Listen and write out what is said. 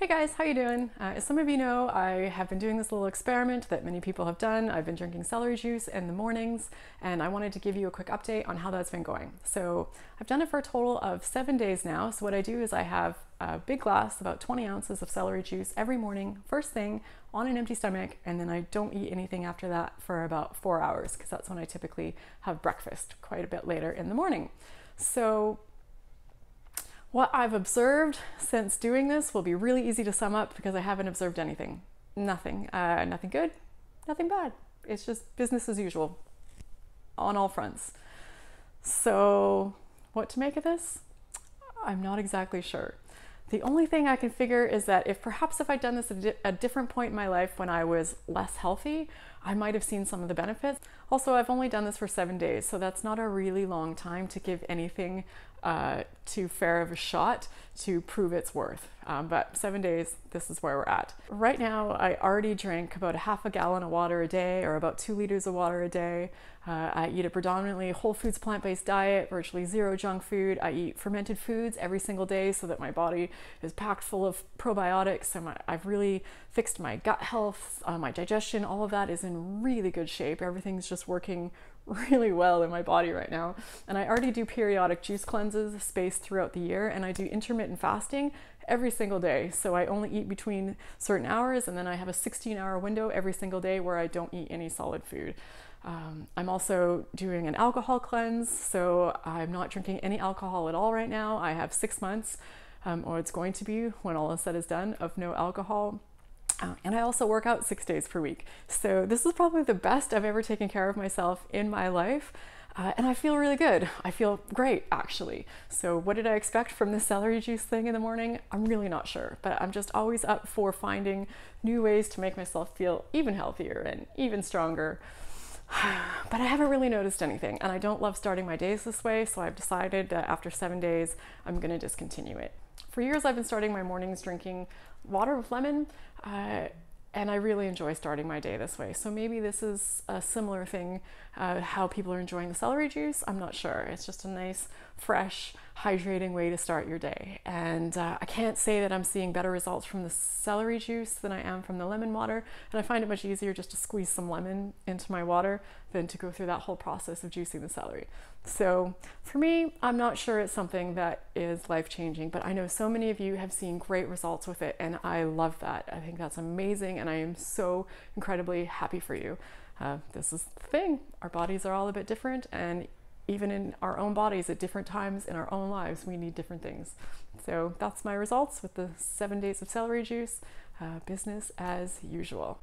Hey guys, how you doing? As some of you know, I have been doing this little experiment that many people have done. I've been drinking celery juice in the mornings, and I wanted to give you a quick update on how that's been going. So I've done it for a total of 7 days now. So what I do is I have a big glass, about 20 ounces of celery juice every morning, first thing on an empty stomach, and then I don't eat anything after that for about 4 hours, because that's when I typically have breakfast quite a bit later in the morning. So what I've observed since doing this will be really easy to sum up because I haven't observed anything. Nothing. Nothing good, nothing bad. It's just business as usual on all fronts. So, what to make of this? I'm not exactly sure. The only thing I can figure is that if I'd done this at a different point in my life when I was less healthy, I might have seen some of the benefits. Also, I've only done this for 7 days, so that's not a really long time to give anything too fair of a shot to prove its worth. But 7 days, this is where we're at. Right now, I already drink about a half a gallon of water a day, or about 2 liters of water a day. I eat a predominantly whole foods plant-based diet, virtually zero junk food. I eat fermented foods every single day so that my body is packed full of probiotics. And I've really fixed my gut health, my digestion, all of that is in really good shape. Everything's just working really well in my body right now. And I already do periodic juice cleanses spaced throughout the year, and I do intermittent fasting every single day. So I only eat between certain hours, and then I have a 16-hour window every single day where I don't eat any solid food. I'm also doing an alcohol cleanse, so I'm not drinking any alcohol at all right now. I have 6 months, or it's going to be when all is said is done, of no alcohol. And I also work out 6 days per week. So this is probably the best I've ever taken care of myself in my life. And I feel really good. I feel great, actually. So what did I expect from this celery juice thing in the morning? I'm really not sure, but I'm just always up for finding new ways to make myself feel even healthier and even stronger. But I haven't really noticed anything, and I don't love starting my days this way, so I've decided that after 7 days, I'm gonna discontinue it. For years, I've been starting my mornings drinking water with lemon, and I really enjoy starting my day this way. So maybe this is a similar thing, how people are enjoying the celery juice. I'm not sure. It's just a nice, fresh, hydrating way to start your day. And I can't say that I'm seeing better results from the celery juice than I am from the lemon water. And I find it much easier just to squeeze some lemon into my water than to go through that whole process of juicing the celery. So for me, I'm not sure it's something that is life-changing, but I know so many of you have seen great results with it, and I love that. I think that's amazing, and I am so incredibly happy for you. This is the thing. Our bodies are all a bit different, and even in our own bodies at different times in our own lives, we need different things. So that's my results with the 7 days of celery juice. Business as usual.